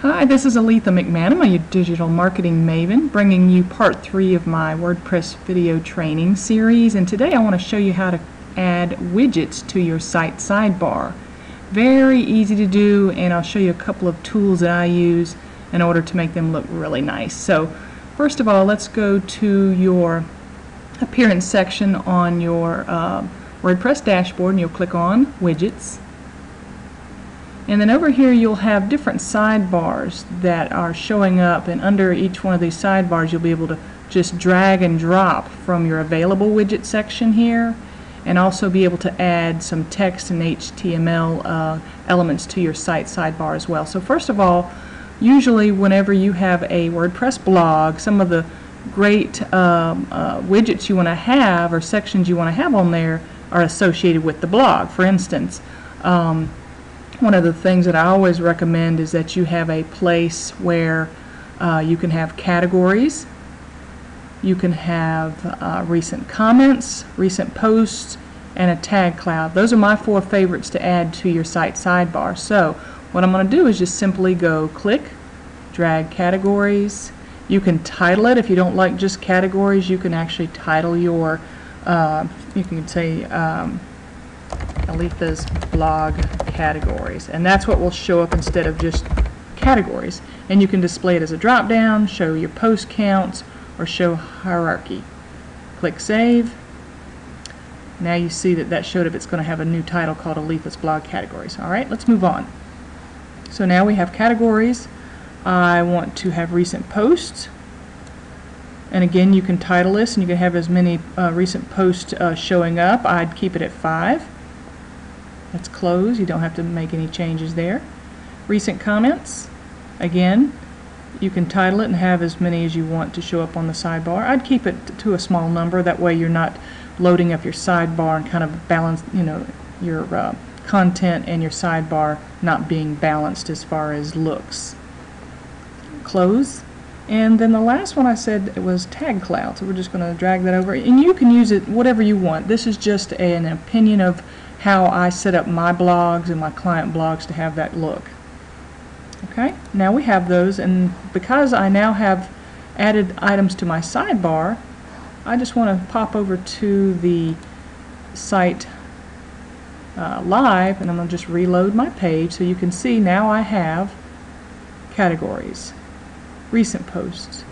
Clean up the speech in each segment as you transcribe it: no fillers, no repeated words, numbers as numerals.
Hi, this is Aletha McMahon. I'm a digital marketing maven, bringing you part 3 of my WordPress video training series, and today I want to show you how to add widgets to your site sidebar. Very easy to do, and I'll show you a couple of tools that I use in order to make them look really nice. So first of all, let's go to your appearance section on your WordPress dashboard, and you'll click on Widgets. And then over here you'll have different sidebars that are showing up, and under each one of these sidebars you'll be able to just drag and drop from your available widget section here, and also be able to add some text and HTML elements to your site sidebar as well. So first of all, usually whenever you have a WordPress blog, some of the great widgets you want to have or sections you want to have on there are associated with the blog. For instance, one of the things that I always recommend is that you have a place where you can have categories, you can have recent comments, recent posts, and a tag cloud. Those are my 4 favorites to add to your site sidebar. So what I'm going to do is just simply go click, drag categories. You can title it. If you don't like just categories, you can actually title your, you can say Aletha's blog categories, and that's what will show up instead of just categories. And you can display it as a drop down, show your post counts, or show hierarchy. Click save. Now you see that showed up. It's going to have a new title called Aletha's blog categories. Alright, let's move on. So now we have categories. I want to have recent posts, and again you can title this and you can have as many recent posts showing up. I'd keep it at 5. Let's close. You don't have to make any changes there. Recent comments. Again, you can title it and have as many as you want to show up on the sidebar. I'd keep it to a small number. That way you're not loading up your sidebar and kind of balance, your content and your sidebar not being balanced as far as looks. Close. And then the last one I said it was tag cloud. So we're just going to drag that over, and you can use it whatever you want. This is just an opinion of how I set up my blogs and my client blogs to have that look. Okay, now we have those, and because I now have added items to my sidebar, I just want to pop over to the site live, and I'm going to just reload my page so you can see now I have categories, recent posts,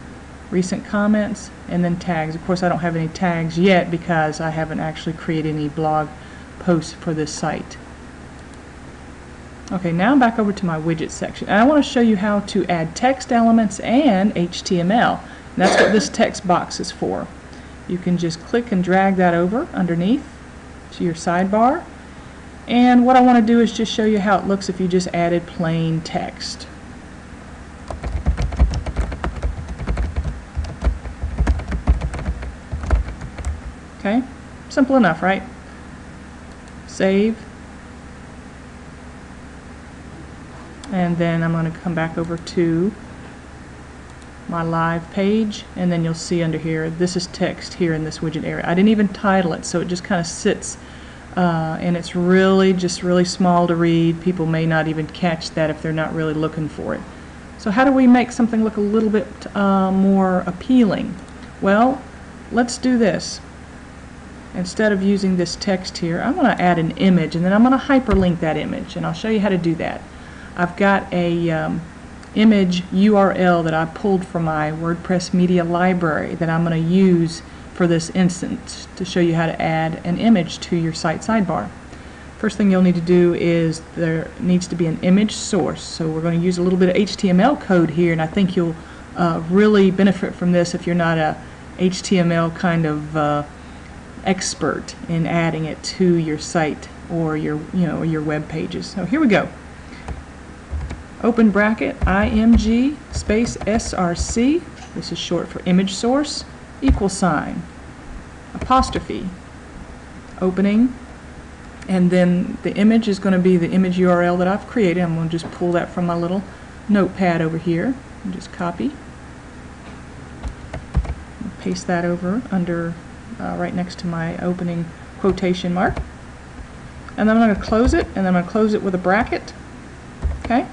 recent comments, and then tags. Of course I don't have any tags yet because I haven't actually created any blog posts for this site. Okay, now I'm back over to my widget section, and I want to show you how to add text elements and HTML. And that's what this text box is for. You can just click and drag that over underneath to your sidebar, and what I want to do is just show you how it looks if you just added plain text. Okay, simple enough, right? Save, and then I'm going to come back over to my live page, and then you'll see under here this is text here in this widget area. I didn't even title it, so it just kind of sits and it's really small to read. People may not even catch that if they're not really looking for it. So how do we make something look a little bit more appealing? Well, let's do this. Instead of using this text here, I'm going to add an image, and then I'm going to hyperlink that image, and I'll show you how to do that. I've got a image URL that I pulled from my WordPress media library that I'm going to use for this instance to show you how to add an image to your site sidebar. First thing you'll need to do is there needs to be an image source, so we're going to use a little bit of HTML code here, and I think you'll really benefit from this if you're not a HTML kind of expert in adding it to your site or your your web pages. So here we go. Open bracket img space src, this is short for image source, equal sign, apostrophe, opening, and then the image is going to be the image URL that I've created. I'm going to just pull that from my little notepad over here and just copy, paste that over under right next to my opening quotation mark, and then I'm going to close it, and then I'm going to close it with a bracket. Okay,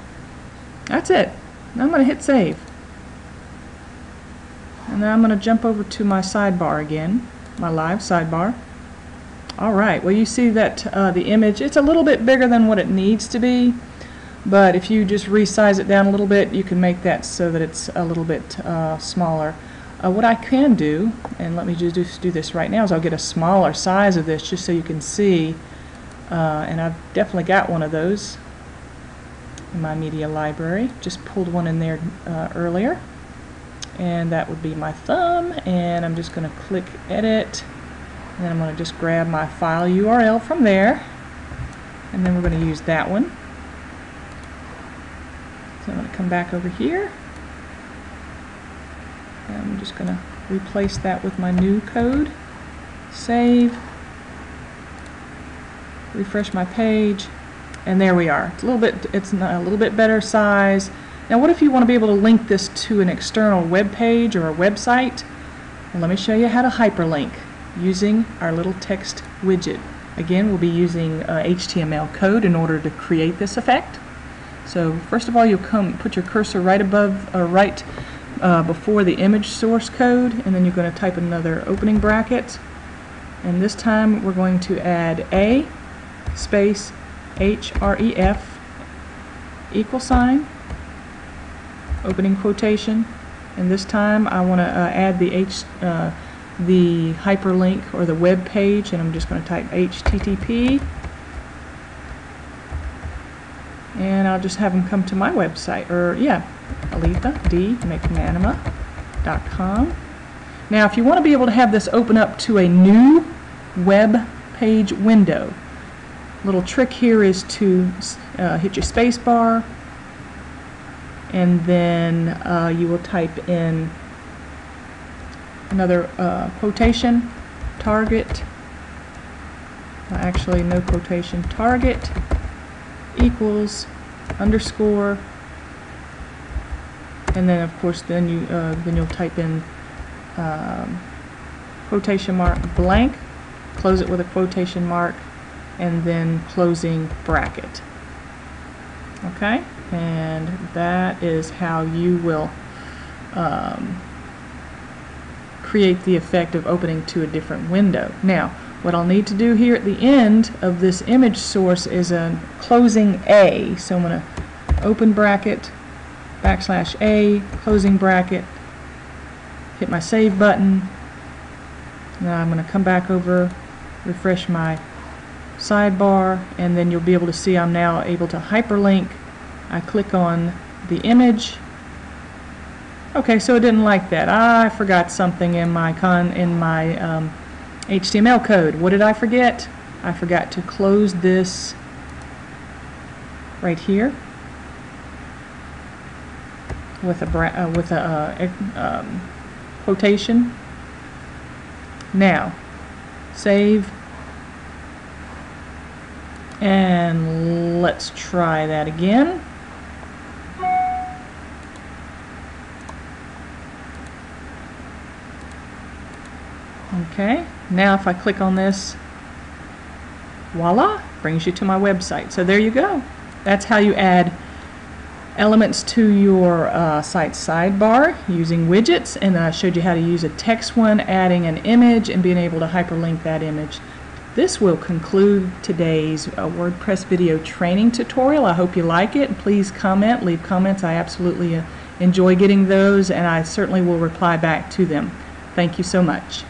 that's it. Now I'm going to hit save. And then I'm going to jump over to my sidebar again, my live sidebar. Alright, well you see that the image, it's a little bit bigger than what it needs to be, but if you just resize it down a little bit, you can make that so that it's a little bit smaller. What I can do, and let me just do this right now, is I'll get a smaller size of this just so you can see, and I've definitely got one of those in my media library. Just pulled one in there earlier, and that would be my thumb, and I'm just going to click edit, and then I'm going to just grab my file URL from there, and then we're going to use that one. So I'm going to come back over here, and I'm just going to replace that with my new code, save, refresh my page, and there we are. It's a little bit better size. Now what if you want to be able to link this to an external web page or a website? Well, let me show you how to hyperlink using our little text widget. Again, we'll be using HTML code in order to create this effect. So first of all, you'll put your cursor right above or right before the image source code, and then you're going to type another opening bracket, and this time we're going to add a space href equal sign opening quotation, and this time I want to add the hyperlink or the web page, and I'm just going to type HTTP, and I'll just have them come to my website, or yeah, AlethaDMcManama.com. Now if you want to be able to have this open up to a new web page window, little trick here is to hit your space bar, and then you will type in another quotation, target, actually no quotation, target equals underscore, and then of course then you'll type in quotation mark blank, close it with a quotation mark, and then closing bracket. Okay, and that is how you will create the effect of opening to a different window. Now what I'll need to do here at the end of this image source is a closing A. So I'm going to open bracket, \A, closing bracket, hit my save button. Now I'm going to come back over, refresh my sidebar, and then you'll be able to see I'm now able to hyperlink. I click on the image. Okay, so it didn't like that. I forgot something in my HTML code. What did I forget? I forgot to close this right here with a quotation. Now save, and let's try that again. Okay, now if I click on this, voila, brings you to my website. So there you go. That's how you add elements to your site sidebar using widgets, and then I showed you how to use a text one, adding an image and being able to hyperlink that image. This will conclude today's WordPress video training tutorial. I hope you like it. Please comment, leave comments. I absolutely enjoy getting those, and I certainly will reply back to them. Thank you so much.